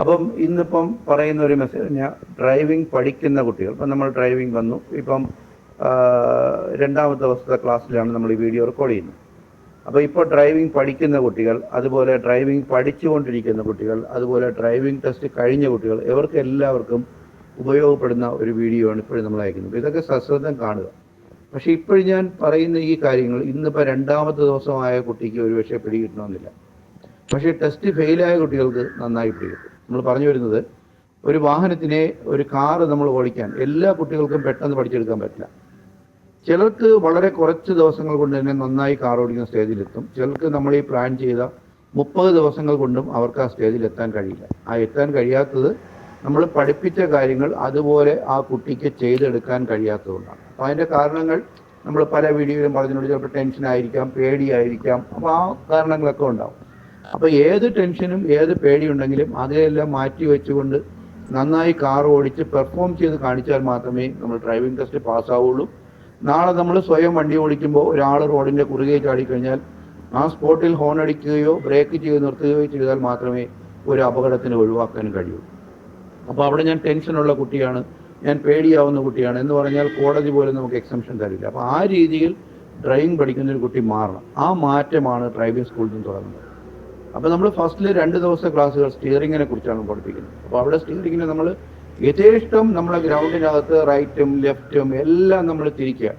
അപ്പം ഇന്നിപ്പം പറയുന്ന ഒരു മെസ്സേജ്, ഞാൻ ഡ്രൈവിംഗ് പഠിക്കുന്ന കുട്ടികൾ, ഇപ്പം നമ്മൾ ഡ്രൈവിംഗ് വന്നു, ഇപ്പം രണ്ടാമത്തെ ദിവസത്തെ ക്ലാസ്സിലാണ് നമ്മൾ ഈ വീഡിയോ റെക്കോർഡ് ചെയ്യുന്നത്. അപ്പോൾ ഇപ്പോൾ ഡ്രൈവിംഗ് പഠിക്കുന്ന കുട്ടികൾ, അതുപോലെ ഡ്രൈവിംഗ് പഠിച്ചുകൊണ്ടിരിക്കുന്ന കുട്ടികൾ, അതുപോലെ ഡ്രൈവിംഗ് ടെസ്റ്റ് കഴിഞ്ഞ കുട്ടികൾ, ഇവർക്ക് എല്ലാവർക്കും ഉപയോഗപ്പെടുന്ന ഒരു വീഡിയോ ആണ് ഇപ്പോഴും നമ്മൾ അയക്കുന്നത്. ഇതൊക്കെ സശ്രദ്ധം കാണുക. പക്ഷേ ഇപ്പോഴും ഞാൻ പറയുന്ന ഈ കാര്യങ്ങൾ ഇന്നിപ്പോൾ രണ്ടാമത്തെ ദിവസമായ കുട്ടിക്ക് ഒരുപക്ഷെ പിടികിട്ടണമെന്നില്ല. പക്ഷേ ടെസ്റ്റ് ഫെയിലായ കുട്ടികൾക്ക് നന്നായി പിടികിട്ടും. നമ്മൾ പറഞ്ഞു വരുന്നത്, ഒരു വാഹനത്തിനെ, ഒരു കാറ് നമ്മൾ ഓടിക്കാൻ എല്ലാ കുട്ടികൾക്കും പെട്ടെന്ന് പഠിച്ചെടുക്കാൻ പറ്റില്ല. ചിലർക്ക് വളരെ കുറച്ച് ദിവസങ്ങൾ കൊണ്ട് തന്നെ നന്നായി കാർ ഓടിക്കുന്ന സ്റ്റേജിലെത്തും. ചിലർക്ക് നമ്മൾ ഈ പ്ലാൻ ചെയ്ത 30 ദിവസങ്ങൾ കൊണ്ടും അവർക്ക് ആ സ്റ്റേജിൽ എത്താൻ കഴിയില്ല. ആ എത്താൻ കഴിയാത്തത് നമ്മൾ പഠിപ്പിച്ച കാര്യങ്ങൾ അതുപോലെ ആ കുട്ടിക്ക് ചെയ്തെടുക്കാൻ കഴിയാത്തതുകൊണ്ടാണ്. അപ്പോൾ അതിൻ്റെ കാരണങ്ങൾ നമ്മൾ പല വീഡിയോയിലും പറഞ്ഞിട്ടുണ്ട്. ചിലപ്പോൾ ടെൻഷനായിരിക്കാം, പേടിയായിരിക്കാം, അപ്പോൾ ആ കാരണങ്ങളൊക്കെ ഉണ്ടാവും. അപ്പോൾ ഏത് ടെൻഷനും ഏത് പേടിയുണ്ടെങ്കിലും അതിനെല്ലാം മാറ്റി വെച്ചുകൊണ്ട് നന്നായി കാർ ഓടിച്ച് പെർഫോം ചെയ്ത് കാണിച്ചാൽ മാത്രമേ നമ്മൾ ഡ്രൈവിംഗ് ടെസ്റ്റ് പാസ്സാവുള്ളൂ. നാളെ നമ്മൾ സ്വയം വണ്ടി ഓടിക്കുമ്പോൾ ഒരാൾ റോഡിൻ്റെ കുറുകെ ചാടിക്കഴിഞ്ഞാൽ ആ സ്പോട്ടിൽ ഹോൺ അടിക്കുകയോ ബ്രേക്ക് ചെയ്ത് നിർത്തുകയോ ചെയ്താൽ മാത്രമേ ഒരു അപകടത്തിന് ഒഴിവാക്കാൻ കഴിയൂ. അപ്പോൾ അവിടെ ഞാൻ ടെൻഷനുള്ള കുട്ടിയാണ്, ഞാൻ പേടിയാവുന്ന കുട്ടിയാണ് എന്ന് പറഞ്ഞാൽ കോടതി പോലും നമുക്ക് എക്സംഷൻ തരില്ല. അപ്പോൾ ആ രീതിയിൽ ഡ്രൈവിംഗ് പഠിക്കുന്ന ഒരു കുട്ടി മാറണം. ആ മാറ്റമാണ് ഡ്രൈവിംഗ് സ്കൂളിൽ നിന്ന് തുടങ്ങുന്നത്. അപ്പോൾ നമ്മൾ ഫസ്റ്റിൽ 2 ദിവസത്തെ ക്ലാസ്സുകൾ സ്റ്റിയറിങ്ങിനെ കുറിച്ചാണ് പഠിപ്പിക്കുന്നത്. അപ്പോൾ അവിടെ സ്റ്റിയറിങ്ങിനെ നമ്മൾ യഥേഷ്ടം നമ്മളെ ഗ്രൗണ്ടിനകത്ത് റൈറ്റും ലെഫ്റ്റും എല്ലാം നമ്മൾ തിരിക്കുക.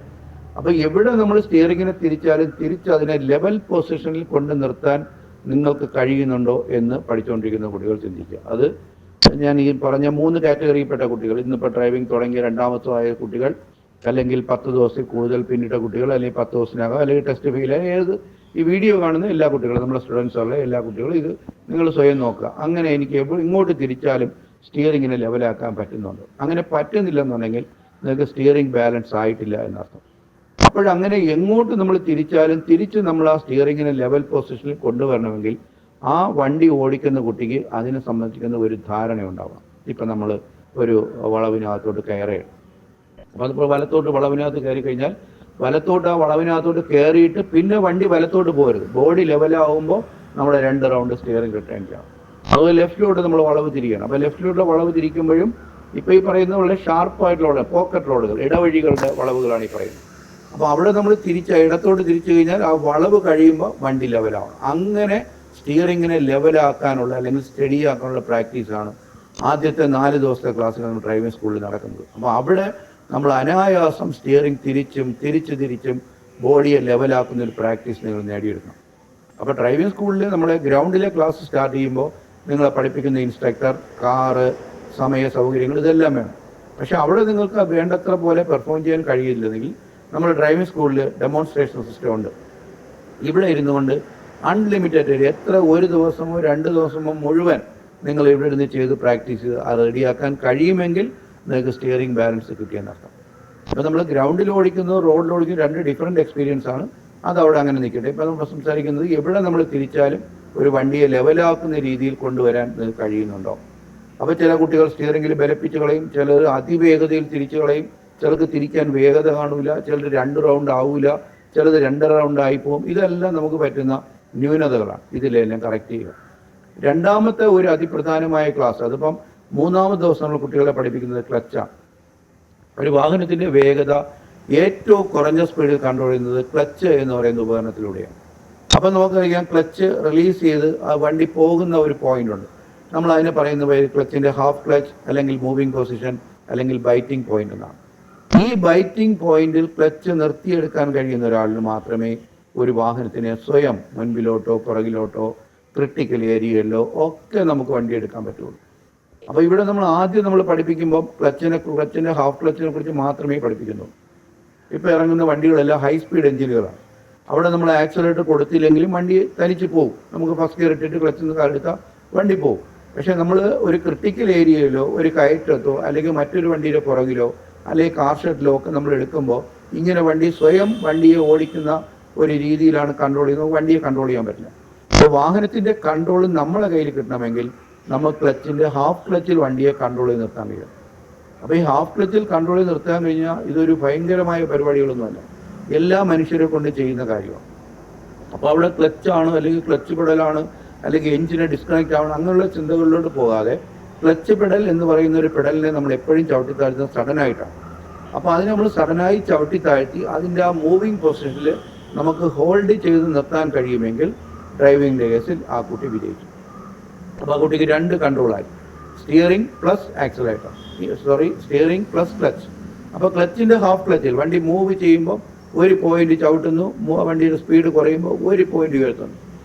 അപ്പോൾ എവിടെ നമ്മൾ സ്റ്റിയറിങ്ങിനെ തിരിച്ചാലും തിരിച്ച് അതിനെ ലെവൽ പൊസിഷനിൽ കൊണ്ട് നിർത്താൻ നിങ്ങൾക്ക് കഴിയുന്നുണ്ടോ എന്ന് പഠിച്ചുകൊണ്ടിരിക്കുന്ന കുട്ടികൾ ചിന്തിക്കുക. അത് ഞാൻ ഈ പറഞ്ഞ 3 കാറ്റഗറിയിൽപ്പെട്ട കുട്ടികൾ, ഇന്നിപ്പോൾ ഡ്രൈവിംഗ് തുടങ്ങിയ രണ്ടാമത്തമായ കുട്ടികൾ, അല്ലെങ്കിൽ 10 ദിവസത്തിൽ കൂടുതൽ പിന്നിട്ട കുട്ടികൾ, അല്ലെങ്കിൽ 10 ദിവസത്തിനകം, അല്ലെങ്കിൽ ടെസ്റ്റ് ഫെയിൽ, ഏത് ഈ വീഡിയോ കാണുന്ന എല്ലാ കുട്ടികളും, നമ്മുടെ സ്റ്റുഡൻസുള്ള എല്ലാ കുട്ടികളും ഇത് നിങ്ങൾ സ്വയം നോക്കുക. അങ്ങനെ എനിക്ക് ഇങ്ങോട്ട് തിരിച്ചാലും സ്റ്റിയറിങ്ങിനെ ലെവലാക്കാൻ പറ്റുന്നുണ്ട്. അങ്ങനെ പറ്റുന്നില്ലെന്നുണ്ടെങ്കിൽ നിങ്ങൾക്ക് സ്റ്റിയറിംഗ് ബാലൻസ് ആയിട്ടില്ല എന്നർത്ഥം. അപ്പോഴങ്ങനെ എങ്ങോട്ട് നമ്മൾ തിരിച്ചാലും തിരിച്ച് നമ്മൾ ആ സ്റ്റിയറിങ്ങിനെ ലെവൽ പൊസിഷനിൽ കൊണ്ടുവരണമെങ്കിൽ ആ വണ്ടി ഓടിക്കുന്ന കുട്ടിക്ക് അതിനെ സംബന്ധിക്കുന്ന ഒരു ധാരണ ഉണ്ടാവണം. ഇപ്പം നമ്മൾ ഒരു വളവിനകത്തോട്ട് കയറുകയാണ്. അപ്പോൾ അതിപ്പോൾ വലത്തോട്ട് വളവിനകത്ത് കയറി കഴിഞ്ഞാൽ വലത്തോട്ട് ആ വളവിനകത്തോട്ട് കയറിയിട്ട് പിന്നെ വണ്ടി വലത്തോട്ട് പോകരുത്. ബോഡി ലെവലാകുമ്പോൾ നമ്മൾ 2 റൗണ്ട് സ്റ്റിയറിംഗ് റിട്ടേൺ ചെയ്യണം. അതുപോലെ ലെഫ്റ്റിലോട്ട് നമ്മൾ വളവ് തിരിക്കണം. അപ്പോൾ ലെഫ്റ്റിലോട്ട് വളവ് തിരിക്കുമ്പോഴും ഇപ്പോൾ ഈ പറയുന്ന വളരെ ഷാർപ്പായിട്ടുള്ള പോക്കറ്റ് റോഡുകൾ, ഇടവഴികളുടെ വളവുകളാണ് ഈ പറയുന്നത്. അപ്പോൾ അവിടെ നമ്മൾ ഇടത്തോട്ട് തിരിച്ചു കഴിഞ്ഞാൽ ആ വളവ് കഴിയുമ്പോൾ വണ്ടി ലെവലാവണം. അങ്ങനെ സ്റ്റിയറിങ്ങിനെ ലെവലാക്കാനുള്ള അല്ലെങ്കിൽ സ്റ്റഡി ആക്കാനുള്ള പ്രാക്ടീസാണ് ആദ്യത്തെ 4 ദിവസത്തെ ക്ലാസ്സിൽ നമ്മൾ ഡ്രൈവിംഗ് സ്കൂളിൽ നടക്കുന്നത്. അപ്പോൾ അവിടെ നമ്മൾ അനായാസം സ്റ്റിയറിംഗ് തിരിച്ചും ബോഡിയെ ലെവലാക്കുന്ന ഒരു പ്രാക്ടീസ് നിങ്ങൾ നേടിയെടുക്കണം. അപ്പോൾ ഡ്രൈവിംഗ് സ്കൂളിൽ നമ്മളെ ഗ്രൗണ്ടിലെ ക്ലാസ് സ്റ്റാർട്ട് ചെയ്യുമ്പോൾ നിങ്ങളെ പഠിപ്പിക്കുന്ന ഇൻസ്ട്രക്ടർ, കാറ്, സമയ സൗകര്യങ്ങൾ ഇതെല്ലാം വേണം. പക്ഷേ അവിടെ നിങ്ങൾക്ക് വേണ്ടത്ര പോലെ പെർഫോം ചെയ്യാൻ കഴിയില്ലെങ്കിൽ നമ്മൾ ഡ്രൈവിംഗ് സ്കൂളിൽ ഡെമോൺസ്ട്രേഷൻ സിസ്റ്റം ഉണ്ട്. ഇവിടെ ഇരുന്നു കൊണ്ട് അൺലിമിറ്റഡ് എത്ര 1 ദിവസമോ 2 ദിവസമോ മുഴുവൻ നിങ്ങൾ ഇവിടെ ഇരുന്ന് ചെയ്ത് പ്രാക്ടീസ് ചെയ്ത് അത് റെഡിയാക്കാൻ കഴിയുമെങ്കിൽ നിങ്ങൾക്ക് സ്റ്റിയറിംഗ് ബാലൻസ് കിട്ടിയെന്നർത്ഥം. അപ്പോൾ നമ്മൾ ഗ്രൗണ്ടിൽ ഓടിക്കുന്നതും റോഡിൽ ഓടിക്കുന്നതും 2 ഡിഫറെൻറ്റ് എക്സ്പീരിയൻസ് ആണ്. അതവിടെ അങ്ങനെ നിൽക്കട്ടെ. ഇപ്പോൾ നമ്മൾ സംസാരിക്കുന്നത് എവിടെ നമ്മൾ തിരിച്ചാലും ഒരു വണ്ടിയെ ലെവലാക്കുന്ന രീതിയിൽ കൊണ്ടുവരാൻ നിങ്ങൾക്ക് കഴിയുന്നുണ്ടോ. അപ്പോൾ ചില കുട്ടികൾ സ്റ്റിയറിംഗിൽ ബലപ്പിച്ച് കളയും, ചിലർ അതിവേഗതയിൽ തിരിച്ചു കളയും, ചിലർക്ക് തിരിക്കാൻ വേഗത കാണില്ല, ചിലർ 2 റൗണ്ട് ആവില്ല, ചിലത് 2.5 റൗണ്ട് ആയിപ്പോവും. ഇതെല്ലാം നമുക്ക് പറ്റുന്ന ന്യൂനതകളാണ്. ഇതിലെല്ലാം കറക്റ്റ് ചെയ്യുക. രണ്ടാമത്തെ ഒരു അതിപ്രധാനമായ ക്ലാസ്, അതിപ്പം 3-ാമത്തെ ദിവസം നമ്മൾ കുട്ടികളെ പഠിപ്പിക്കുന്നത് ക്ലച്ചാണ്. ഒരു വാഹനത്തിൻ്റെ വേഗത ഏറ്റവും കുറഞ്ഞ സ്പീഡിൽ കൺട്രോൾ ചെയ്യുന്നത് ക്ലച്ച് എന്ന് പറയുന്ന ഉപകരണത്തിലൂടെയാണ്. അപ്പം നമുക്കറിയാം, ക്ലച്ച് റിലീസ് ചെയ്ത് ആ വണ്ടി പോകുന്ന ഒരു പോയിന്റ് ഉണ്ട്. നമ്മൾ അതിനെ പറയുന്ന പേര് ക്ലച്ചിൻ്റെ ഹാഫ് ക്ലച്ച്, അല്ലെങ്കിൽ മൂവിങ് പൊസിഷൻ, അല്ലെങ്കിൽ ബൈറ്റിംഗ് പോയിന്റ് എന്നാണ്. ഈ ബൈറ്റിംഗ് പോയിന്റിൽ ക്ലച്ച് നിർത്തിയെടുക്കാൻ കഴിയുന്ന ഒരാളിന് മാത്രമേ ഒരു വാഹനത്തിനെ സ്വയം മുൻപിലോട്ടോ പുറകിലോട്ടോ ക്രിട്ടിക്കൽ ഏരിയയിലോ ഒക്കെ നമുക്ക് വണ്ടി എടുക്കാൻ പറ്റുള്ളൂ. അപ്പോൾ ഇവിടെ നമ്മൾ ആദ്യം പഠിപ്പിക്കുമ്പോൾ ക്ലച്ചിൻ്റെ ഹാഫ് ക്ലച്ചിനെ കുറിച്ച് മാത്രമേ പഠിപ്പിക്കുന്നുള്ളൂ. ഇപ്പോൾ ഇറങ്ങുന്ന വണ്ടികളെല്ലാം ഹൈ സ്പീഡ് എഞ്ചിനുകളാണ്. അവിടെ നമ്മൾ ആക്സിലറേറ്റർ കൊടുത്തില്ലെങ്കിലും വണ്ടി തനിച്ച് പോകും. നമുക്ക് ഫസ്റ്റ് ഗിയർ ഇട്ടിട്ട് ക്ലച്ചിൽ നിന്ന് കാലെടുത്താൽ വണ്ടി പോകും. പക്ഷേ നമ്മൾ ഒരു ക്രിട്ടിക്കൽ ഏരിയയിലോ ഒരു കയറ്റത്തോ അല്ലെങ്കിൽ മറ്റൊരു വണ്ടിയുടെ പുറകിലോ അല്ലെങ്കിൽ കാർ ഷെഡിലോ ഒക്കെ നമ്മൾ എടുക്കുമ്പോൾ ഇങ്ങനെ വണ്ടിയെ ഓടിക്കുന്ന ഒരു രീതിയിലാണ് കൺട്രോൾ ചെയ്യുന്നത്. വണ്ടിയെ കൺട്രോൾ ചെയ്യാൻ പറ്റില്ല. അപ്പോൾ വാഹനത്തിൻ്റെ കൺട്രോൾ നമ്മളെ കയ്യിൽ കിട്ടണമെങ്കിൽ നമ്മൾ ക്ലച്ചിൻ്റെ ഹാഫ് ക്ലച്ചിൽ വണ്ടിയെ കൺട്രോൾ ചെയ്ത് നിർത്താൻ കഴിയും. അപ്പോൾ ഈ ഹാഫ് ക്ലച്ചിൽ കൺട്രോൾ ചെയ്ത് നിർത്താൻ കഴിഞ്ഞാൽ ഇതൊരു ഭയങ്കരമായ പരിപാടികളൊന്നുമല്ല, എല്ലാ മനുഷ്യരെ കൊണ്ട് ചെയ്യുന്ന കാര്യമാണ്. അപ്പോൾ അവിടെ ക്ലച്ചാണ് അല്ലെങ്കിൽ ക്ലച്ച് പെടലാണ് അല്ലെങ്കിൽ എഞ്ചിനെ ഡിസ്കണക്റ്റ് ആവണം, അങ്ങനെയുള്ള ചിന്തകളിലോട്ട് പോകാതെ ക്ലച്ച് പെഡൽ എന്ന് പറയുന്ന ഒരു പെഡലിനെ നമ്മൾ എപ്പോഴും ചവിട്ടി താഴ്ത്തുന്നത് സഡനായിട്ടാണ്. അപ്പോൾ അതിനെ നമ്മൾ സഡനായി ചവിട്ടി താഴ്ത്തി അതിൻ്റെ ആ മൂവിങ് പൊസിഷനിൽ നമുക്ക് ഹോൾഡ് ചെയ്ത് നിർത്താൻ കഴിയുമെങ്കിൽ ഡ്രൈവിങ്ങിൻ്റെ കേസിൽ ആ കുട്ടി വിജയിച്ചു. അപ്പോൾ ആ കുട്ടിക്ക് 2 കൺട്രോളായി, steering plus accelerator, steering plus clutch. അപ്പോൾ ക്ലച്ചിൻ്റെ ഹാഫ് ക്ലച്ചിൽ വണ്ടി മൂവ് ചെയ്യുമ്പോൾ 1 പോയിന്റ് ചവിട്ടുന്നു, വണ്ടിയുടെ സ്പീഡ് കുറയുമ്പോൾ 1 പോയിന്റ് ഉയർത്തുന്നു.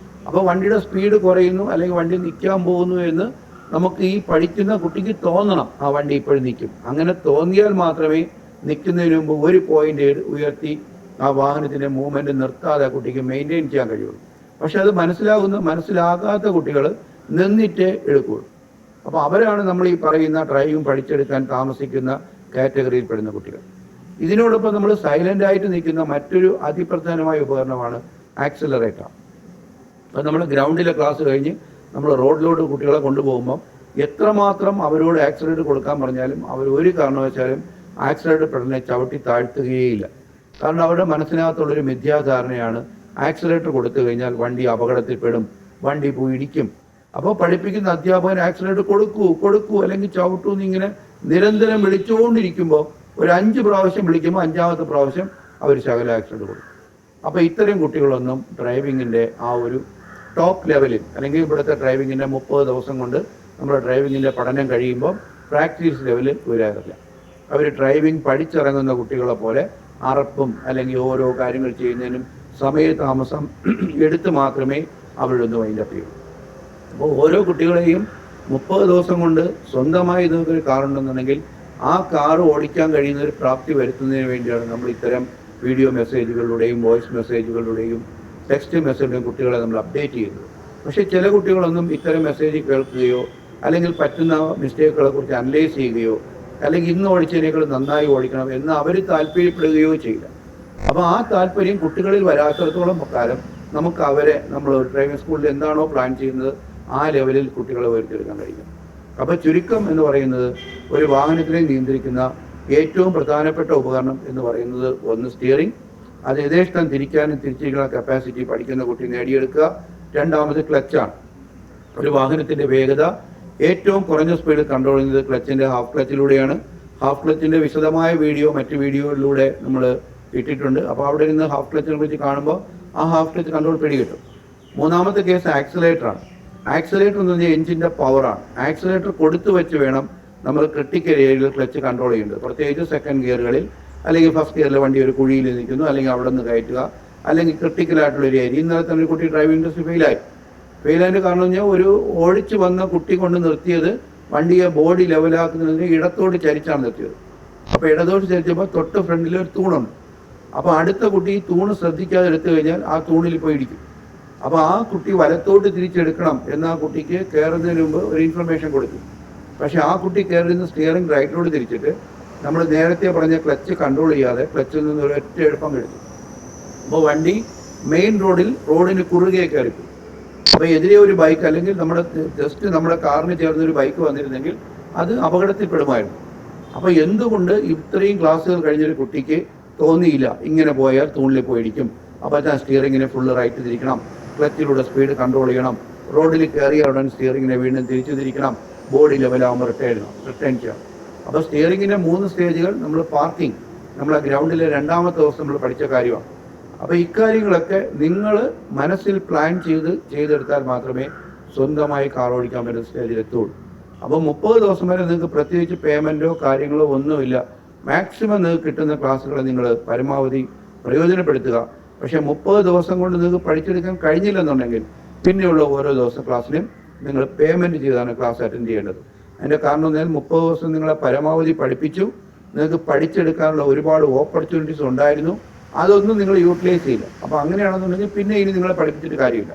അപ്പോൾ വണ്ടിയുടെ സ്പീഡ് കുറയുന്നു അല്ലെങ്കിൽ വണ്ടി നിൽക്കാൻ പോകുന്നു എന്ന് നമുക്ക് ഈ പഠിക്കുന്ന കുട്ടിക്ക് തോന്നണം, ആ വണ്ടി ഇപ്പോഴും നിൽക്കും. അങ്ങനെ തോന്നിയാൽ മാത്രമേ നിൽക്കുന്നതിന് മുമ്പ് 1 പോയിന്റ് ഉയർത്തി ആ വാഹനത്തിൻ്റെ മൂവ്മെൻറ്റ് നിർത്താതെ കുട്ടിക്ക് മെയിൻറ്റെയിൻ ചെയ്യാൻ കഴിയുള്ളൂ. പക്ഷെ അത് മനസ്സിലാകാത്ത കുട്ടികൾ നിന്നിട്ടേ എടുക്കുകയുള്ളൂ. അപ്പോൾ അവരാണ് നമ്മൾ ഈ പറയുന്ന ഡ്രൈവിംഗ് പഠിച്ചെടുക്കാൻ താമസിക്കുന്ന കാറ്റഗറിയിൽ പെടുന്ന കുട്ടികൾ. ഇതിനോടൊപ്പം നമ്മൾ സൈലൻ്റ് ആയിട്ട് നിൽക്കുന്ന മറ്റൊരു അതിപ്രധാനമായ ഉപകരണമാണ് ആക്സിലറേറ്റർ. അപ്പോൾ നമ്മൾ ഗ്രൗണ്ടിലെ ക്ലാസ് കഴിഞ്ഞ് നമ്മൾ റോഡിലോട്ട് കുട്ടികളെ കൊണ്ടുപോകുമ്പോൾ എത്രമാത്രം അവരോട് ആക്സിലറേറ്റർ കൊടുക്കാൻ പറഞ്ഞാലും അവർ ഒരു കാരണവശാലും ആക്സിലറേറ്റർ പെടലിനെ ചവിട്ടി താഴ്ത്തുകയില്ല. കാരണം അവരുടെ മനസ്സിനകത്തുള്ളൊരു മിഥ്യാധാരണയാണ് ആക്സിലറേറ്റർ കൊടുത്തു കഴിഞ്ഞാൽ വണ്ടി അപകടത്തിൽപ്പെടും, വണ്ടി പോയി ഇടിക്കും. അപ്പോൾ പഠിപ്പിക്കുന്ന അധ്യാപകൻ ആക്സിലറേറ്റർ കൊടുക്കൂ അല്ലെങ്കിൽ ചവിട്ടൂ എന്നിങ്ങനെ നിരന്തരം വിളിച്ചുകൊണ്ടിരിക്കുമ്പോൾ ഒരു 5 പ്രാവശ്യം വിളിക്കുമ്പോൾ 5ാമത്തെ പ്രാവശ്യം അവർ ശകല ആക്സിലറേറ്റർ കൊടുക്കും. അപ്പോൾ ഇത്തരം കുട്ടികളൊന്നും ഡ്രൈവിങ്ങിൻ്റെ ആ ഒരു ടോപ്പ് ലെവലിൽ അല്ലെങ്കിൽ ഇവിടുത്തെ ഡ്രൈവിങ്ങിൻ്റെ 30 ദിവസം കൊണ്ട് നമ്മുടെ ഡ്രൈവിങ്ങിൻ്റെ പഠനം കഴിയുമ്പോൾ പ്രാക്ടീസ് ലെവലിൽ വരാറില്ല. അവർ ഡ്രൈവിംഗ് പഠിച്ചിറങ്ങുന്ന കുട്ടികളെ പോലെ അറപ്പും അല്ലെങ്കിൽ ഓരോ കാര്യങ്ങൾ ചെയ്യുന്നതിനും സമയതാമസം എടുത്ത് മാത്രമേ അവരൊന്ന് വൈൻഡപ്പ് ചെയ്യൂ. അപ്പോൾ ഓരോ കുട്ടികളെയും 30 ദിവസം കൊണ്ട് സ്വന്തമായി നിങ്ങൾക്കൊരു കാറുണ്ടെന്നുണ്ടെങ്കിൽ ആ കാർ ഓടിക്കാൻ കഴിയുന്ന ഒരു പ്രാപ്തി വരുത്തുന്നതിന് വേണ്ടിയാണ് നമ്മൾ ഇത്തരം വീഡിയോ മെസ്സേജുകളിലൂടെയും വോയിസ് മെസ്സേജുകളിലൂടെയും ടെക്സ്റ്റ് മെസ്സേജിലൂടെയും കുട്ടികളെ നമ്മൾ അപ്ഡേറ്റ് ചെയ്യുന്നത്. പക്ഷേ ചില കുട്ടികളൊന്നും ഇത്തരം മെസ്സേജ് കേൾക്കുകയോ അല്ലെങ്കിൽ പറ്റുന്ന മിസ്റ്റേക്കുകളെ കുറിച്ച് അനലൈസ് ചെയ്യുകയോ അല്ലെങ്കിൽ ഇന്ന് ഓടിച്ചതിനേക്കാൾ നന്നായി ഓടിക്കണം എന്ന് അവർ താല്പര്യപ്പെടുകയോ ചെയ്യില്ല. അപ്പോൾ ആ താല്പര്യം കുട്ടികളിൽ വരാത്തിടത്തോളം കാലം നമുക്ക് അവരെ നമ്മൾ ഡ്രൈവിംഗ് സ്കൂളിൽ എന്താണോ പ്ലാൻ ചെയ്യുന്നത് ആ ലെവലിൽ കുട്ടികളെ ഉയർത്തിയെടുക്കാൻ കഴിയും. അപ്പോൾ ചുരുക്കം എന്ന് പറയുന്നത് ഒരു വാഹനത്തിനെ നിയന്ത്രിക്കുന്ന ഏറ്റവും പ്രധാനപ്പെട്ട ഉപകരണം എന്ന് പറയുന്നത് ഒന്ന് സ്റ്റിയറിംഗ്, അത് യഥേഷ്ടം തിരിക്കാനും തിരിച്ചിരിക്കുന്ന കപ്പാസിറ്റി പഠിക്കുന്ന കുട്ടി നേടിയെടുക്കുക. 2ാമത് ക്ലച്ചാണ്. ഒരു വാഹനത്തിൻ്റെ വേഗത ഏറ്റവും കുറഞ്ഞ സ്പീഡിൽ കൺട്രോൾ ചെയ്യുന്നത് ക്ലച്ചിൻ്റെ ഹാഫ് ക്ലച്ചിലൂടെയാണ്. ഹാഫ് ക്ലച്ചിൻ്റെ വിശദമായ വീഡിയോ മറ്റ് വീഡിയോയിലൂടെ നമ്മൾ ഇട്ടിട്ടുണ്ട്. അപ്പോൾ അവിടെ നിന്ന് ഹാഫ് ക്ലച്ചിനെ കുറിച്ച് കാണുമ്പോൾ ആ ഹാഫ് ക്ലച്ച് കൺട്രോൾ പിടികിട്ടും. 3ാമത്തെ കേസ് ആക്സിലേറ്ററാണ്. ആക്സിലേറ്റർ എന്ന് പറഞ്ഞാൽ എഞ്ചിൻ്റെ പവറാണ്. ആക്സിലേറ്റർ കൊടുത്തു വെച്ച് വേണം നമ്മൾ ക്രിട്ടിക്കൽ ഏരിയയിൽ ക്ലച്ച് കൺട്രോൾ ചെയ്യേണ്ടത്. പ്രത്യേകിച്ച് സെക്കൻഡ് ഗിയറുകളിൽ അല്ലെങ്കിൽ ഫസ്റ്റ് ഗിയറിലെ വണ്ടി ഒരു കുഴിയിൽ നിൽക്കുന്നു അല്ലെങ്കിൽ അവിടെ നിന്ന് കയറ്റുക അല്ലെങ്കിൽ ക്രിട്ടിക്കലായിട്ടുള്ളൊരു ഏരിയ. ഇന്നലെ തന്നെ ഒരു കുട്ടി ഡ്രൈവിംഗ് ഇൻഡസ്ട്രി ഫെയിലായതിൻ്റെ കാരണം പറഞ്ഞാൽ ഒരു ഓടിച്ച് വന്ന കുട്ടി കൊണ്ട് നിർത്തിയത് വണ്ടിയെ ബോഡി ലെവലാക്കുന്നതിന് ഇടത്തോട്ട് ചരിച്ചാണ് നിർത്തിയത്. അപ്പോൾ ഇടത്തോട്ട് ചരിച്ചപ്പോൾ തൊട്ട് ഫ്രണ്ടിൽ ഒരു തൂണുണ്ട്. അപ്പോൾ അടുത്ത കുട്ടി ഈ തൂണ് ശ്രദ്ധിക്കാതെ എടുത്തു കഴിഞ്ഞാൽ ആ തൂണിൽ പോയി ഇടിക്കും. അപ്പോൾ ആ കുട്ടി വലത്തോട്ട് തിരിച്ചെടുക്കണം എന്ന് ആ കുട്ടിക്ക് കയറുന്നതിന് മുമ്പ് ഒരു ഇൻഫർമേഷൻ കൊടുക്കും. പക്ഷേ ആ കുട്ടി കയറുന്ന സ്റ്റിയറിംഗ് റൈറ്റിലോട്ട് തിരിച്ചിട്ട് നമ്മൾ നേരത്തെ പറഞ്ഞ ക്ലച്ച് കൺട്രോൾ ചെയ്യാതെ ക്ലച്ചിൽ നിന്ന് ഒരു ഒറ്റ എളുപ്പം എടുക്കും. അപ്പോൾ വണ്ടി മെയിൻ റോഡിന് കുറുകെ കയറിപ്പോയി. അപ്പോൾ എതിരെ ഒരു ബൈക്ക് അല്ലെങ്കിൽ നമ്മുടെ കാറിന് ചേർന്നൊരു ബൈക്ക് വന്നിരുന്നെങ്കിൽ അത് അപകടത്തിൽപ്പെടുമായിരുന്നു. അപ്പോൾ എന്തുകൊണ്ട് ഇത്രയും ക്ലാസ്സുകൾ കഴിഞ്ഞൊരു കുട്ടിക്ക് തോന്നിയില്ല ഇങ്ങനെ പോയാൽ തൂണിൽ പോയിരിക്കും, അപ്പോൾ ഞാൻ സ്റ്റിയറിങ്ങിനെ ഫുള്ള് റൈറ്റ് തിരിക്കണം, ക്ലച്ചിലൂടെ സ്പീഡ് കൺട്രോൾ ചെയ്യണം, റോഡിൽ കയറിയ ഉടൻ സ്റ്റിയറിങ്ങിനെ വീണ്ടും തിരിച്ചു തിരിക്കണം, ബോഡി ലെവലാകുമ്പോൾ റിട്ടേൺ ചെയ്യണം. അപ്പോൾ സ്റ്റിയറിങ്ങിൻ്റെ 3 സ്റ്റേജുകൾ നമ്മൾ പാർക്കിംഗ് നമ്മളെ ഗ്രൗണ്ടിലെ 2ാമത്തെ ദിവസം നമ്മൾ പഠിച്ച കാര്യമാണ്. അപ്പോൾ ഇക്കാര്യങ്ങളൊക്കെ നിങ്ങൾ മനസ്സിൽ പ്ലാൻ ചെയ്തെടുത്താൽ മാത്രമേ സ്വന്തമായി കാർ ഓടിക്കാൻ പറ്റുന്ന സ്റ്റേജിലെത്തുള്ളൂ. അപ്പോൾ 30 ദിവസം വരെ നിങ്ങൾക്ക് പ്രത്യേകിച്ച് പേയ്മെൻറ്റോ കാര്യങ്ങളോ ഒന്നുമില്ല. മാക്സിമം നിങ്ങൾക്ക് കിട്ടുന്ന ക്ലാസ്സുകളെ നിങ്ങൾ പരമാവധി പ്രയോജനപ്പെടുത്തുക. പക്ഷേ 30 ദിവസം കൊണ്ട് നിങ്ങൾക്ക് പഠിച്ചെടുക്കാൻ കഴിഞ്ഞില്ലെന്നുണ്ടെങ്കിൽ പിന്നെയുള്ള ഓരോ ദിവസം ക്ലാസ്സിനും നിങ്ങൾ പേയ്മെൻറ്റ് ചെയ്താണ് ക്ലാസ് അറ്റൻഡ് ചെയ്യേണ്ടത്. അതിൻ്റെ കാരണം എന്നാൽ 30 ദിവസം നിങ്ങളെ പരമാവധി പഠിപ്പിച്ചു, നിങ്ങൾക്ക് പഠിച്ചെടുക്കാനുള്ള ഒരുപാട് ഓപ്പർച്യൂണിറ്റീസ് ഉണ്ടായിരുന്നു, അതൊന്നും നിങ്ങൾ യൂട്ടിലൈസ് ചെയ്യില്ല. അപ്പോൾ അങ്ങനെയാണെന്നുണ്ടെങ്കിൽ പിന്നെ ഇനി നിങ്ങളെ പഠിപ്പിച്ചിട്ട് കാര്യമില്ല.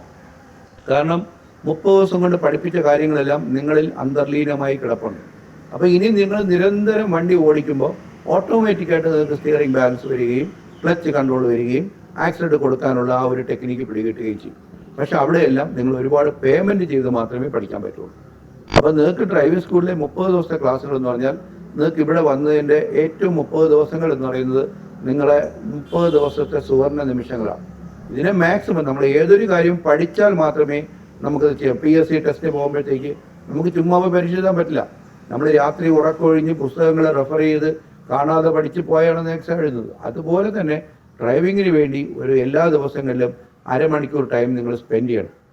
കാരണം 30 ദിവസം കൊണ്ട് പഠിപ്പിച്ച കാര്യങ്ങളെല്ലാം നിങ്ങളിൽ അന്തർലീനമായി കിടപ്പുണ്ട്. അപ്പോൾ ഇനി നിങ്ങൾ നിരന്തരം വണ്ടി ഓടിക്കുമ്പോൾ ഓട്ടോമാറ്റിക്കായിട്ട് നിങ്ങൾക്ക് സ്റ്റിയറിംഗ് ബാലൻസ് വരികയും ക്ലച്ച് കൺട്രോൾ വരികയും ആക്സിലേറ്റർ കൊടുക്കാനുള്ള ആ ഒരു ടെക്നിക്ക് പിടികിട്ടുകയും ചെയ്യും. പക്ഷെ അവിടെയെല്ലാം നിങ്ങൾ ഒരുപാട് പേയ്മെൻറ്റ് ചെയ്ത് മാത്രമേ പഠിക്കാൻ പറ്റുള്ളൂ. അപ്പോൾ നിങ്ങൾക്ക് ഡ്രൈവിംഗ് സ്കൂളിലെ 30 ദിവസത്തെ ക്ലാസ്സുകൾ എന്ന് പറഞ്ഞാൽ നിങ്ങൾക്ക് ഇവിടെ വന്നതിൻ്റെ ഏറ്റവും 30 ദിവസങ്ങൾ എന്ന് പറയുന്നത് നിങ്ങളെ 30 ദിവസത്തെ സുവർണ്ണ നിമിഷങ്ങളാണ്. ഇതിനെ മാക്സിമം നമ്മൾ ഏതൊരു കാര്യവും പഠിച്ചാൽ മാത്രമേ നമുക്ക് ചെയ്യാം. PSC ടെസ്റ്റ് പോകുമ്പോഴത്തേക്ക് നമുക്ക് ചുമ്മാ പോയി പരീക്ഷ എഴുതാൻ പറ്റില്ല. നമ്മൾ രാത്രി ഉറക്കമൊഴിഞ്ഞ് പുസ്തകങ്ങൾ റെഫർ ചെയ്ത് കാണാതെ പഠിച്ച് പോയാണ് എക്സാം എഴുതുന്നത്. അതുപോലെ തന്നെ ഡ്രൈവിങ്ങിന് വേണ്ടി എല്ലാ ദിവസങ്ങളിലും അരമണിക്കൂർ ടൈം നിങ്ങൾ സ്പെൻഡ് ചെയ്യണം.